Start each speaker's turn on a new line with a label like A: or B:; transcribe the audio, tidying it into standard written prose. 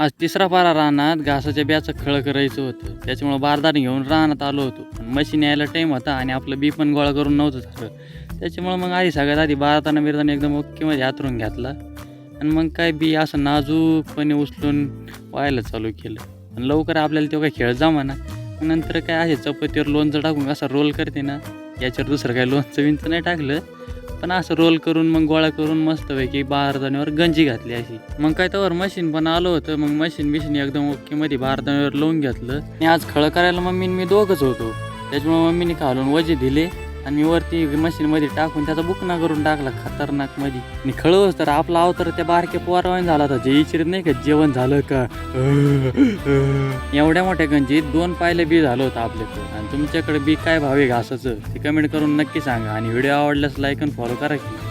A: आज तिसरा पारा रानात घासाच्या बियाचं खळ करायचं होतं, त्याच्यामुळं बारदाने घेऊन रानात आलो होतो. पण मशीन यायला टाईम होता आणि आपलं बी पण गोळा करून नव्हतं झालं. त्याच्यामुळं मग आधी सगळ्यात आधी बारदाना एकदम ओकेमध्ये हातरून घेतला आणि मग काय बी असं नाजूकपणे उचलून व्हायला चालू केलं. आणि लवकर आपल्याला तो काय खेळ जमा ना. नंतर काय असे चपातीवर लोणचं टाकून असं रोल करते ना, याच्यावर दुसरं काय लोणचं विंचं नाही टाकलं, पण असं रोल करून मग गोळा करून मस्तपैकी बारदाण्यावर गंजी घातली अशी. मग काय त्यावर मशीन पण आलं होतं. मग मशीन एकदम ओकेमध्ये बारदाण्यावर लावून घेतलं. आणि आज खळं करायला मी दोघंच होतो, त्याच्यामुळे मम्मीने खालून वजे दिले आणि मी वरती मशीनमध्ये टाकून त्याचा बुकना करून टाकला खतरनाक मध्ये. आणि खळवच तर आपला अवतार त्या बारक्या पोरावाने झाला होता, जे इचिरीत नाही का जेवण झालं का. एवढ्या मोठ्या गंजीत 2 पायलं बी झालं होतं आपल्याकडं. आणि तुमच्याकडे बी काय भाव आहे घासाचं ते कमेंट करून नक्की सांगा. आणि व्हिडिओ आवडल्यास लाईक आणि फॉलो करा की.